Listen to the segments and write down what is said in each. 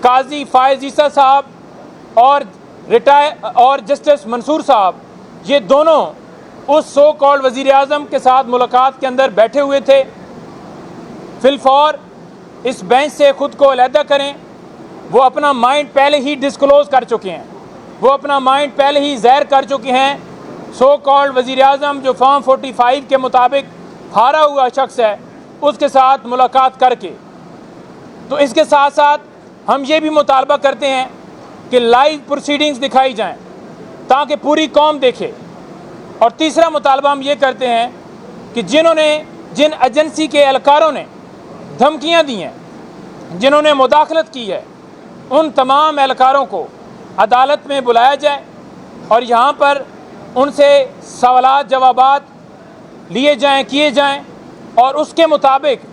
قاضی فائز عیسیٰ صاحب اور جسٹس منصور صاحب، یہ دونوں اس سو کالڈ وزیر اعظم کے ساتھ ملاقات کے اندر بیٹھے ہوئے تھے۔ فی الفور اس بینچ سے خود کو علیحدہ کریں۔ وہ اپنا مائنڈ پہلے ہی ڈسکلوز کر چکے ہیں، وہ اپنا مائنڈ پہلے ہی ظاہر کر چکے ہیں۔ سو کالڈ وزیر اعظم جو فارم 45 کے مطابق ہارا ہوا شخص ہے، اس کے ساتھ ملاقات کر کے۔ تو اس کے ساتھ ساتھ ہم یہ بھی مطالبہ کرتے ہیں کہ لائیو پروسیڈنگز دکھائی جائیں تاکہ پوری قوم دیکھے۔ اور تیسرا مطالبہ ہم یہ کرتے ہیں کہ جن ایجنسی کے اہلکاروں نے دھمکیاں دی ہیں، جنہوں نے مداخلت کی ہے، ان تمام اہلکاروں کو عدالت میں بلایا جائے اور یہاں پر ان سے سوالات جوابات لیے جائیں، کیے جائیں، اور اس کے مطابق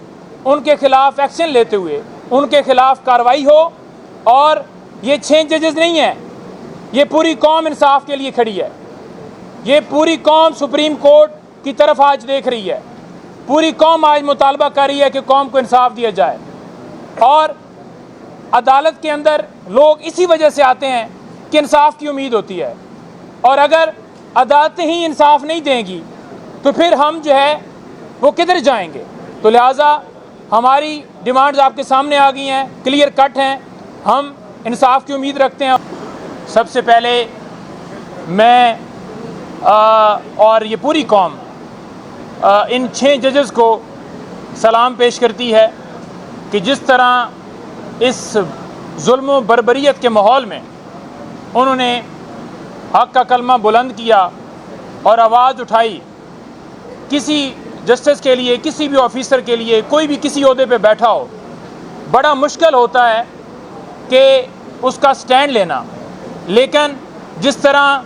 ان کے خلاف ایکشن لیتے ہوئے ان کے خلاف کارروائی ہو۔ اور یہ 6 ججز نہیں ہیں، یہ پوری قوم انصاف کے لیے کھڑی ہے، یہ پوری قوم سپریم کورٹ کی طرف آج دیکھ رہی ہے، پوری قوم آج مطالبہ کر رہی ہے کہ قوم کو انصاف دیا جائے۔ اور عدالت کے اندر لوگ اسی وجہ سے آتے ہیں کہ انصاف کی امید ہوتی ہے، اور اگر عدالتیں ہی انصاف نہیں دیں گی تو پھر ہم جو ہے وہ کدھر جائیں گے؟ تو لہٰذا ہماری ڈیمانڈز آپ کے سامنے آ گئی ہیں، کلیئر کٹ ہیں، ہم انصاف کی امید رکھتے ہیں۔ سب سے پہلے میں اور یہ پوری قوم ان 6 ججز کو سلام پیش کرتی ہے کہ جس طرح اس ظلم و بربریت کے ماحول میں انہوں نے حق کا کلمہ بلند کیا اور آواز اٹھائی۔ کسی جسٹس کے لیے، کسی بھی آفیسر کے لیے، کوئی بھی کسی عہدے پہ بیٹھا ہو، بڑا مشکل ہوتا ہے کہ اس کا سٹینڈ لینا، لیکن جس طرح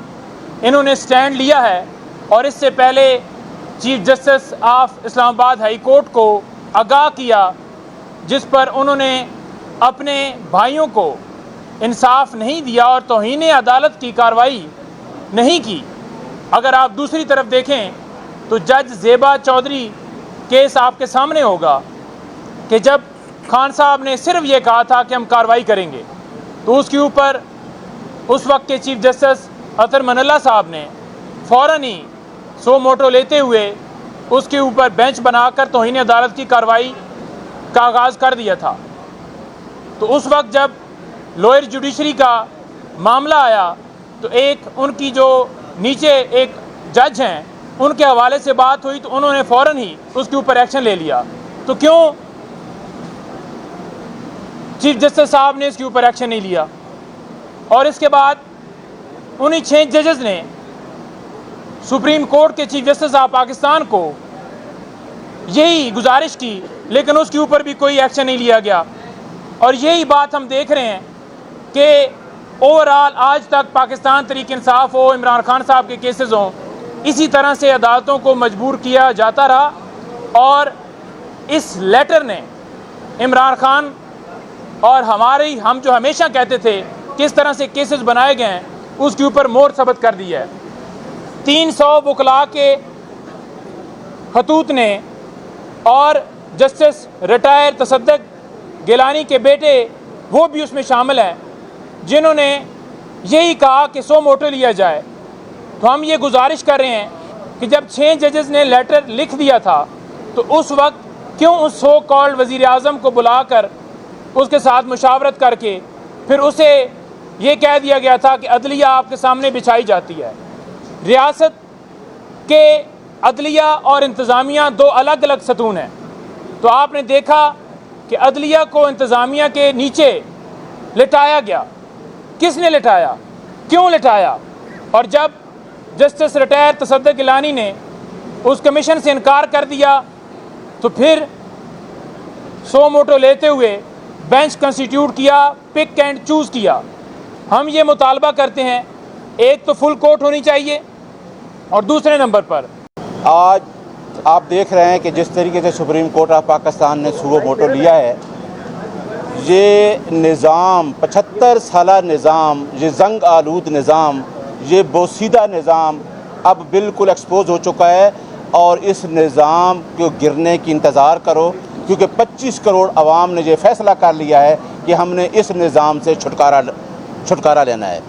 انہوں نے سٹینڈ لیا ہے اور اس سے پہلے چیف جسٹس آف اسلام آباد ہائی کورٹ کو آگاہ کیا، جس پر انہوں نے اپنے بھائیوں کو انصاف نہیں دیا اور توہین عدالت کی کارروائی نہیں کی۔ اگر آپ دوسری طرف دیکھیں تو جج زیبا چودھری کیس آپ کے سامنے ہوگا کہ جب خان صاحب نے صرف یہ کہا تھا کہ ہم کارروائی کریں گے، تو اس کے اوپر اس وقت کے چیف جسٹس اطہر من اللہ صاحب نے فوراً ہی سو موٹو لیتے ہوئے اس کے اوپر بینچ بنا کر توہین عدالت کی کارروائی کا آغاز کر دیا تھا۔ تو اس وقت جب لوئر جوڈیشری کا معاملہ آیا تو ایک ان کی جو نیچے ایک جج ہیں ان کے حوالے سے بات ہوئی تو انہوں نے فوراً ہی اس کے اوپر ایکشن لے لیا۔ تو کیوں چیف جسٹس صاحب نے اس کے اوپر ایکشن نہیں لیا؟ اور اس کے بعد انہی 6 ججز نے سپریم کورٹ کے چیف جسٹس آف پاکستان کو یہی گزارش کی، لیکن اس کے اوپر بھی کوئی ایکشن نہیں لیا گیا۔ اور یہی بات ہم دیکھ رہے ہیں کہ اوورآل آج تک پاکستان تحریک انصاف ہو، عمران خان صاحب کے کیسز ہوں، اسی طرح سے عدالتوں کو مجبور کیا جاتا رہا، اور اس لیٹر نے عمران خان اور ہم جو ہمیشہ کہتے تھے کس طرح سے کیسز بنائے گئے ہیں اس کے اوپر مہر ثبت کر دی ہے۔ 300 وکلاء کے خطوط نے اور جسٹس ریٹائر تصدق گیلانی کے بیٹے وہ بھی اس میں شامل ہیں جنہوں نے یہی کہا کہ سو موٹو لیا جائے۔ تو ہم یہ گزارش کر رہے ہیں کہ جب 6 ججز نے لیٹر لکھ دیا تھا تو اس وقت کیوں اس سو کالڈ وزیر اعظم کو بلا کر اس کے ساتھ مشاورت کر کے پھر اسے یہ کہہ دیا گیا تھا کہ عدلیہ آپ کے سامنے بچھائی جاتی ہے؟ ریاست کے عدلیہ اور انتظامیہ 2 الگ الگ ستون ہیں۔ تو آپ نے دیکھا کہ عدلیہ کو انتظامیہ کے نیچے لٹایا گیا۔ کس نے لٹایا؟ کیوں لٹایا؟ اور جب جسٹس ریٹائر تصدق گیلانی نے اس کمیشن سے انکار کر دیا تو پھر سو موٹو لیتے ہوئے بینچ کنسٹیٹیوٹ کیا، پک اینڈ چوز کیا۔ ہم یہ مطالبہ کرتے ہیں، ایک تو فل کورٹ ہونی چاہیے، اور دوسرے نمبر پر آج آپ دیکھ رہے ہیں کہ جس طریقے سے سپریم کورٹ آف پاکستان نے سو موٹو لیا ہے، یہ نظام 75 سالہ نظام، یہ زنگ آلود نظام، یہ بوسیدہ نظام اب بالکل ایکسپوز ہو چکا ہے، اور اس نظام کو گرنے کی انتظار کرو۔ کیونکہ 25 کروڑ عوام نے یہ فیصلہ کر لیا ہے کہ ہم نے اس نظام سے چھٹکارا لینا ہے۔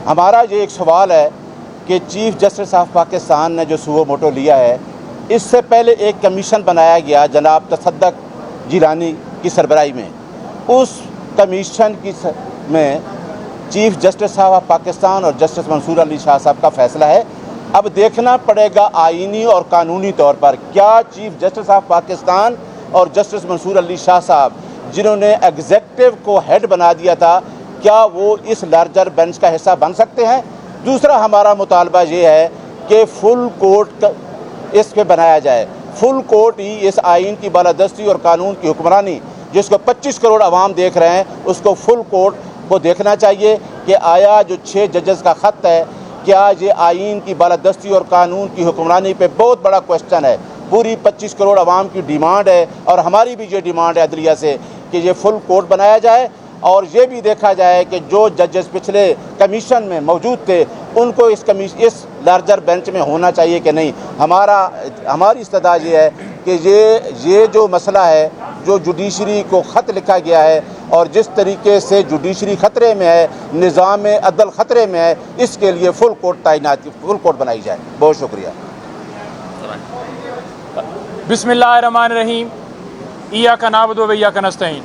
ہمارا یہ ایک سوال ہے کہ چیف جسٹس آف پاکستان نے جو سوو موٹو لیا ہے، اس سے پہلے ایک کمیشن بنایا گیا جناب تصدق جیلانی کی سربراہی میں۔ اس کمیشن میں چیف جسٹس آف پاکستان اور جسٹس منصور علی شاہ صاحب کا فیصلہ ہے۔ اب دیکھنا پڑے گا آئینی اور قانونی طور پر کیا چیف جسٹس آف پاکستان اور جسٹس منصور علی شاہ صاحب جنہوں نے ایگزیکٹو کو ہیڈ بنا دیا تھا، کیا وہ اس لارجر بینچ کا حصہ بن سکتے ہیں؟ دوسرا ہمارا مطالبہ یہ ہے کہ فل کورٹ اس پہ بنایا جائے، فل کورٹ ہی اس آئین کی بالادستی اور قانون کی حکمرانی جس کو 25 کروڑ عوام دیکھ رہے ہیں، اس کو فل کورٹ کو دیکھنا چاہیے کہ آیا جو 6 ججز کا خط ہے، کیا یہ آئین کی بالادستی اور قانون کی حکمرانی پہ بہت بڑا کوشچن ہے۔ پوری 25 کروڑ عوام کی ڈیمانڈ ہے اور ہماری بھی یہ ڈیمانڈ ہے عدلیہ سے کہ یہ فل کورٹ بنایا جائے، اور یہ بھی دیکھا جائے کہ جو ججز پچھلے کمیشن میں موجود تھے ان کو اس لارجر بینچ میں ہونا چاہیے کہ نہیں۔ ہماری استدعا یہ ہے کہ یہ جو مسئلہ ہے، جو جوڈیشری کو خط لکھا گیا ہے اور جس طریقے سے جوڈیشری خطرے میں ہے، نظام عدل خطرے میں ہے، اس کے لیے فل کورٹ بنائی جائے۔ بہت شکریہ۔ بسم اللہ الرحمن الرحیم، ایاک نعبد و ایاک نستعین۔